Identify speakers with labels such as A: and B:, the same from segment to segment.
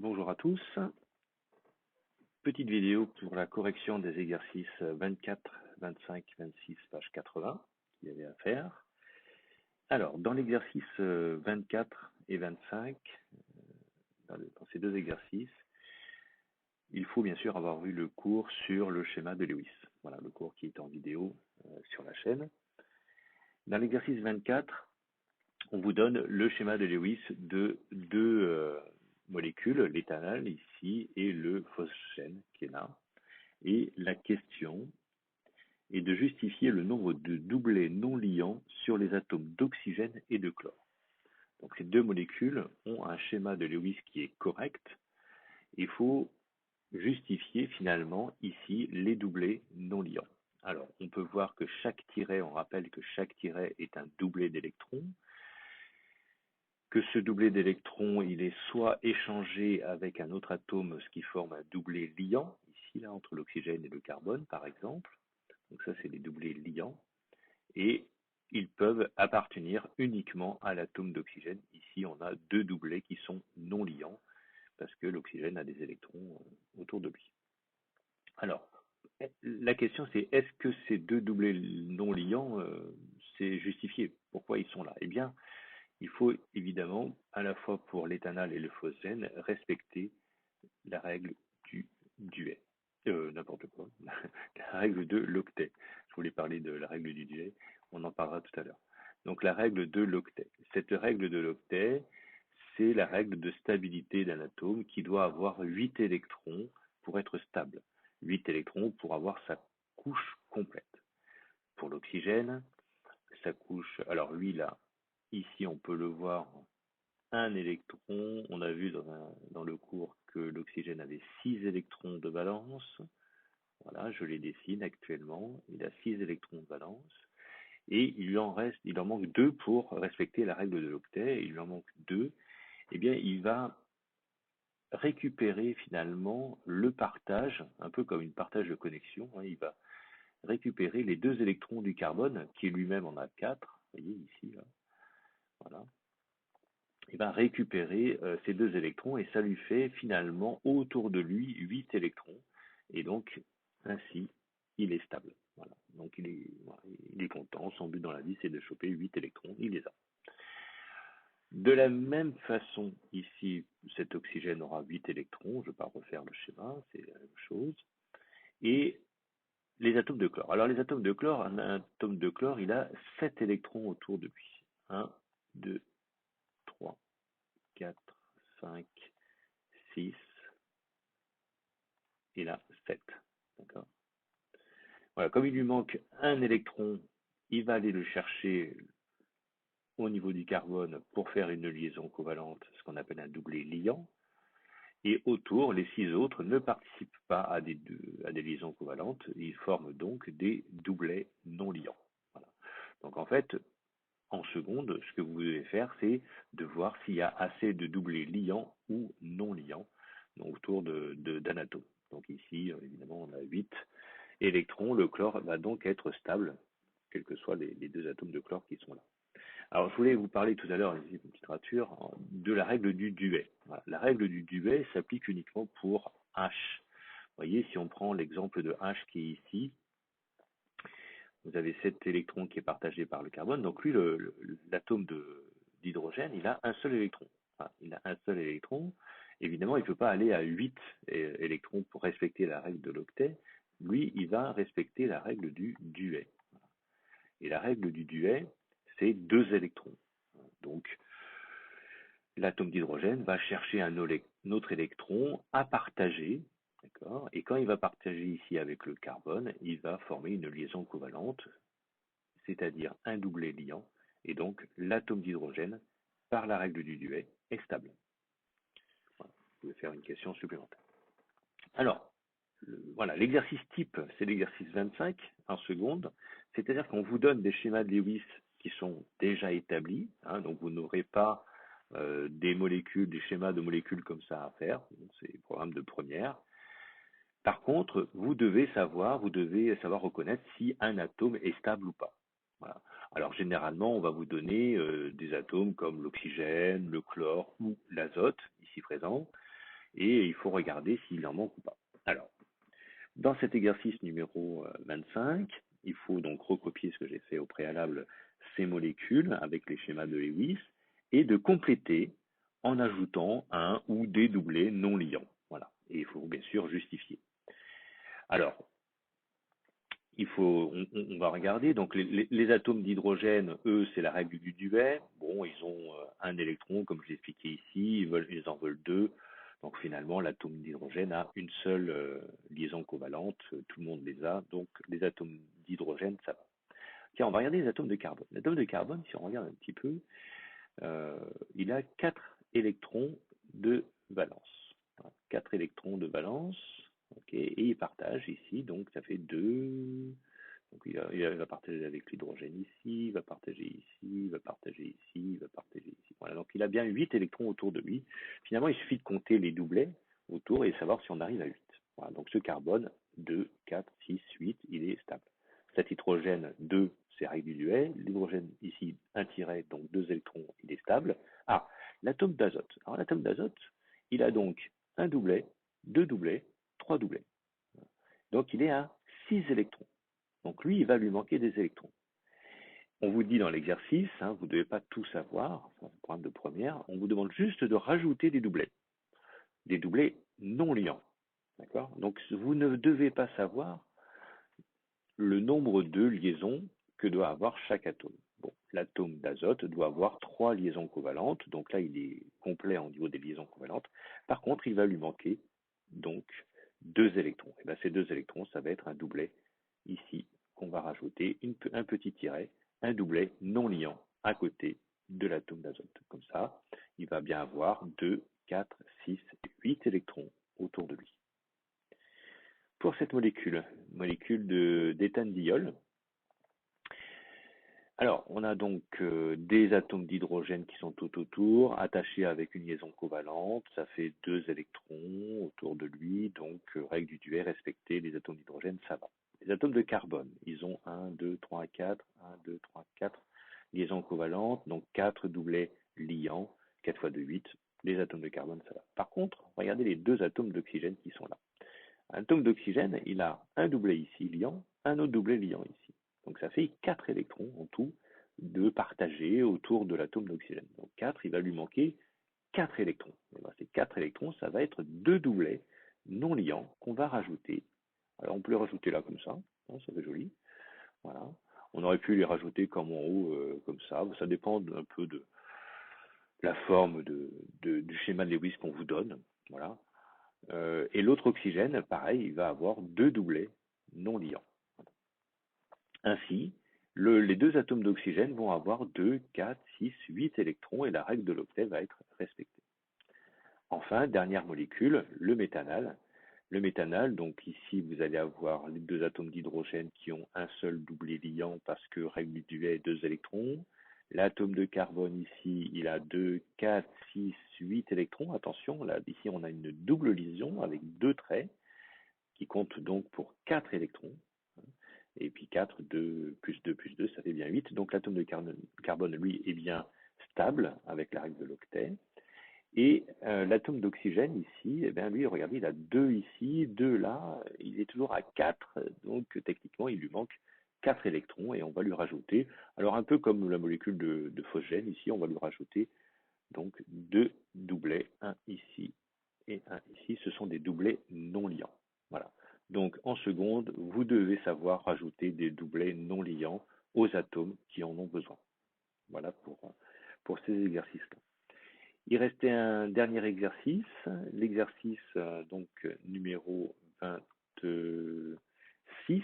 A: Bonjour à tous. Petite vidéo pour la correction des exercices 24, 25, 26, page 80 qu'il y avait à faire. Alors, dans l'exercice 24 et 25, dans ces deux exercices, il faut bien sûr avoir vu le cours sur le schéma de Lewis. Voilà, le cours qui est en vidéo sur la chaîne. Dans l'exercice 24, on vous donne le schéma de Lewis de deux molécules, l'éthanol ici et le phosgène qui est là. Et la question est de justifier le nombre de doublets non liants sur les atomes d'oxygène et de chlore. Donc ces deux molécules ont un schéma de Lewis qui est correct. Il faut justifier finalement ici les doublets non liants. Alors on peut voir que chaque tiret, on rappelle que chaque tiret est un doublet d'électrons, que ce doublet d'électrons, il est soit échangé avec un autre atome, ce qui forme un doublet liant, ici là entre l'oxygène et le carbone par exemple. Donc ça, c'est les doublets liants. Et ils peuvent appartenir uniquement à l'atome d'oxygène. Ici, on a deux doublets qui sont non liants parce que l'oxygène a des électrons autour de lui. Alors, la question c'est est-ce que ces deux doublets non liants, c'est justifié? Pourquoi ils sont là? Eh bien, il faut évidemment, à la fois pour l'éthanol et le phosgène, respecter la règle du duet. N'importe quoi, la règle de l'octet. Je voulais parler de la règle du duet, on en parlera tout à l'heure. Donc la règle de l'octet. Cette règle de l'octet, c'est la règle de stabilité d'un atome qui doit avoir 8 électrons pour être stable. 8 électrons pour avoir sa couche complète. Pour l'oxygène, sa couche, alors lui là, ici on peut le voir, un électron. On a vu dans le cours que l'oxygène avait 6 électrons de valence. Voilà, je les dessine actuellement. Il a 6 électrons de valence. Et il en manque 2 pour respecter la règle de l'octet. Il lui en manque 2. Eh bien, il va récupérer finalement le partage, un peu comme une partage de connexion. Il va récupérer les 2 électrons du carbone, qui lui-même en a 4. Vous voyez ici, là. Voilà. Il va récupérer ces 2 électrons et ça lui fait finalement autour de lui 8 électrons. Et donc, ainsi, il est stable. Voilà. Donc, il est content. Son but dans la vie, c'est de choper 8 électrons. Il les a. De la même façon, ici, cet oxygène aura 8 électrons. Je ne vais pas refaire le schéma, c'est la même chose. Et les atomes de chlore. Alors, les atomes de chlore, un atome de chlore, il a 7 électrons autour de lui. 1, 2, 3, 4, 5, 6, et là 7. D'accord. Voilà, comme il lui manque un électron, il va aller le chercher au niveau du carbone pour faire une liaison covalente, ce qu'on appelle un doublet liant. Et autour, les 6 autres ne participent pas à des liaisons covalentes, ils forment donc des doublets non liants. Voilà. Donc en fait, en seconde, ce que vous devez faire, c'est de voir s'il y a assez de doublets liants ou non liants autour d'un atome. Donc ici, évidemment, on a 8 électrons. Le chlore va donc être stable, quels que soient les 2 atomes de chlore qui sont là. Alors, je voulais vous parler tout à l'heure, ici, une petite rature, de la règle du duet. Voilà. La règle du duet s'applique uniquement pour H. Vous voyez, si on prend l'exemple de H qui est ici, vous avez cet électron qui est partagé par le carbone. Donc lui, l'atome d'hydrogène, il a un seul électron. Enfin, il a un seul électron. Évidemment, il ne peut pas aller à 8 électrons pour respecter la règle de l'octet. Lui, il va respecter la règle du duet. Et la règle du duet, c'est 2 électrons. Donc, l'atome d'hydrogène va chercher un autre électron à partager. D'accord. Et quand il va partager ici avec le carbone, il va former une liaison covalente, c'est-à-dire un doublet liant, et donc l'atome d'hydrogène, par la règle du duet, est stable. Voilà. Vous pouvez faire une question supplémentaire. Alors, voilà, l'exercice type, c'est l'exercice 25 en seconde, c'est-à-dire qu'on vous donne des schémas de Lewis qui sont déjà établis, donc vous n'aurez pas des molécules, des schémas de molécules comme ça à faire, c'est le programme de première. Par contre, vous devez savoir reconnaître si un atome est stable ou pas. Voilà. Alors généralement, on va vous donner des atomes comme l'oxygène, le chlore ou l'azote, ici présent. et il faut regarder s'il en manque ou pas. Alors, dans cet exercice numéro 25, il faut donc recopier ce que j'ai fait au préalable, ces molécules avec les schémas de Lewis, et de compléter en ajoutant un ou des doublés non liants. Voilà. Et il faut bien sûr justifier. Alors, on va regarder. Donc, les atomes d'hydrogène, eux, c'est la règle du duet. Bon, ils ont un électron, comme je l'ai expliqué ici, ils en veulent deux. Donc, finalement, l'atome d'hydrogène a une seule liaison covalente. Tout le monde les a. Donc, les atomes d'hydrogène, ça va. Tiens, on va regarder les atomes de carbone. L'atome de carbone, si on regarde un petit peu, il a 4 électrons de valence. 4 électrons de valence. Okay, et il partage ici, donc ça fait 2. Donc il va partager avec l'hydrogène ici, il va partager ici, il va partager ici, il va partager ici. Voilà, donc il a bien 8 électrons autour de lui. Finalement, il suffit de compter les doublets autour et savoir si on arrive à 8. Voilà, donc ce carbone, 2, 4, 6, 8, il est stable. Cet hydrogène, 2, c'est règle du duet. L'hydrogène ici, 1 tiret, donc 2 électrons, il est stable. Ah, l'atome d'azote. Alors l'atome d'azote, il a donc un doublet, 2 doublets, 3 doublets. Donc il est à 6 électrons. Donc lui, il va lui manquer des électrons. On vous dit dans l'exercice, vous ne devez pas tout savoir, c'est un problème de première, on vous demande juste de rajouter des doublets non liants. D'accord? Donc vous ne devez pas savoir le nombre de liaisons que doit avoir chaque atome. Bon, l'atome d'azote doit avoir 3 liaisons covalentes, donc là il est complet au niveau des liaisons covalentes. Par contre, il va lui manquer donc 2 électrons. Et bien, ces 2 électrons, ça va être un doublet ici qu'on va rajouter, un petit tiret, un doublet non liant à côté de l'atome d'azote. Comme ça, il va bien avoir 2, 4, 6, 8 électrons autour de lui. Pour cette molécule d'éthanediol, alors on a donc des atomes d'hydrogène qui sont tout autour, attachés avec une liaison covalente, ça fait 2 électrons autour de lui, donc règle du duet respectée, les atomes d'hydrogène, ça va. Les atomes de carbone, ils ont 1, 2, 3, 4, 1, 2, 3, 4 liaisons covalentes, donc 4 doublets liants, 4 fois 2, 8, les atomes de carbone, ça va. Par contre, regardez les 2 atomes d'oxygène qui sont là. Un atome d'oxygène, il a un doublet ici liant, un autre doublet liant ici. Donc ça fait 4 électrons en tout de partager autour de l'atome d'oxygène. Donc 4, il va lui manquer 4 électrons. Et ben, ces 4 électrons, ça va être 2 doublets non liants qu'on va rajouter. Alors on peut les rajouter là comme ça, ça fait joli. Voilà. On aurait pu les rajouter comme en haut, comme ça. Ça dépend un peu de la forme du schéma de Lewis qu'on vous donne. Voilà. Et l'autre oxygène, pareil, il va avoir 2 doublets non liants. Ainsi, les 2 atomes d'oxygène vont avoir 2, 4, 6, 8 électrons et la règle de l'octet va être respectée. Enfin, dernière molécule, le méthanal. Le méthanal, donc ici vous allez avoir les 2 atomes d'hydrogène qui ont un seul doublet liant parce que règle du duet 2 électrons. L'atome de carbone ici, il a 2, 4, 6, 8 électrons. Attention, là, ici on a une double liaison avec 2 traits qui comptent donc pour 4 électrons. Et puis 4, 2, plus 2, plus 2, ça fait bien 8. Donc l'atome de carbone, lui, est bien stable avec la règle de l'octet. Et l'atome d'oxygène ici, eh bien lui, regardez, il a 2 ici, 2 là, il est toujours à 4, donc techniquement, il lui manque 4 électrons et on va lui rajouter, alors un peu comme la molécule de phosgène, ici, on va lui rajouter donc 2 doublets, un ici et un ici, ce sont des doublets non liants. Voilà. Donc en seconde, vous devez savoir rajouter des doublets non liants aux atomes qui en ont besoin. Voilà pour ces exercices-là. Il restait un dernier exercice, l'exercice donc numéro 26.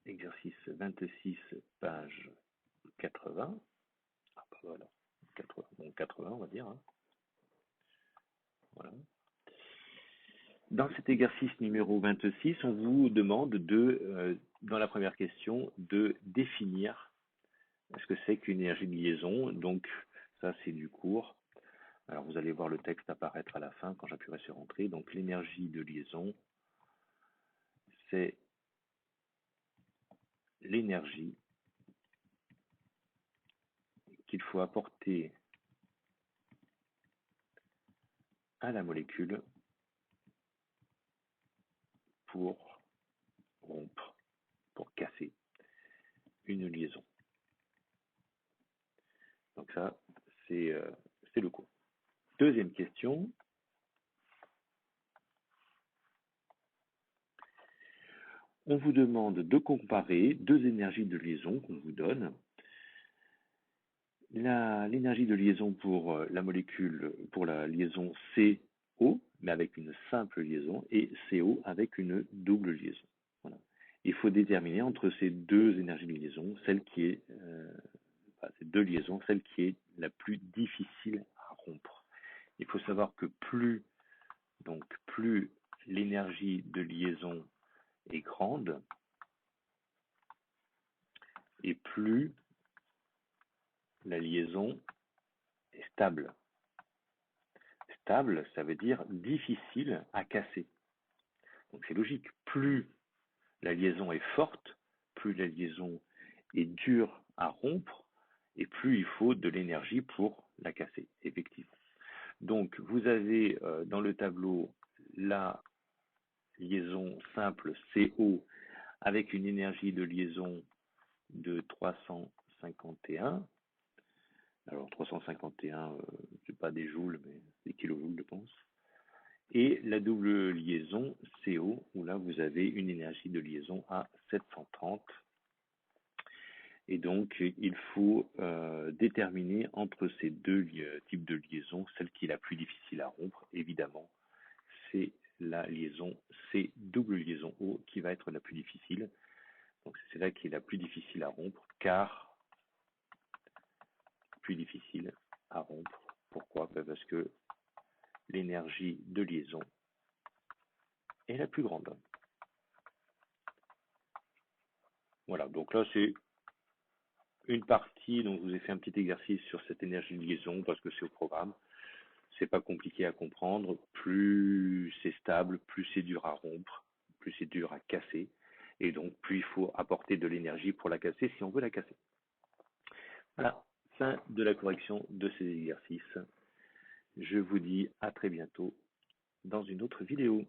A: Exercice 26, page 80. Ah bah voilà, 80, bon 80 on va dire. Voilà. Dans cet exercice numéro 26, on vous demande dans la première question, de définir ce que c'est qu'une énergie de liaison. Donc ça c'est du cours. Alors vous allez voir le texte apparaître à la fin quand j'appuierai sur Entrée. Donc l'énergie de liaison, c'est l'énergie qu'il faut apporter à la molécule pour rompre, pour casser une liaison. Donc ça, c'est le cours. Deuxième question. On vous demande de comparer deux énergies de liaison qu'on vous donne. L'énergie de liaison pour la molécule, pour la liaison CO, mais avec une simple liaison, et CO avec une double liaison. Voilà. Il faut déterminer entre ces deux énergies de liaison, ces deux liaisons, celle qui est la plus difficile à rompre. Il faut savoir que plus l'énergie de liaison est grande, et plus la liaison est stable. Stable, ça veut dire difficile à casser. Donc c'est logique. Plus la liaison est forte, plus la liaison est dure à rompre, et plus il faut de l'énergie pour la casser, effectivement. Donc vous avez dans le tableau la liaison simple CO avec une énergie de liaison de 351. Alors 351, c'est pas des joules, mais des kilojoules, je pense. Et la double liaison CO, où là vous avez une énergie de liaison à 730. Et donc il faut déterminer entre ces deux types de liaisons, celle qui est la plus difficile à rompre, évidemment, c'est la liaison C double liaison O qui va être la plus difficile. Donc c'est celle-là qui est la plus difficile à rompre, car plus difficile à rompre. Pourquoi? Parce que l'énergie de liaison est la plus grande. Voilà, donc là c'est une partie, donc je vous ai fait un petit exercice sur cette énergie de liaison parce que c'est au programme. C'est pas compliqué à comprendre. Plus c'est stable, plus c'est dur à rompre, plus c'est dur à casser. Et donc plus il faut apporter de l'énergie pour la casser si on veut la casser. Voilà, fin de la correction de ces exercices. Je vous dis à très bientôt dans une autre vidéo.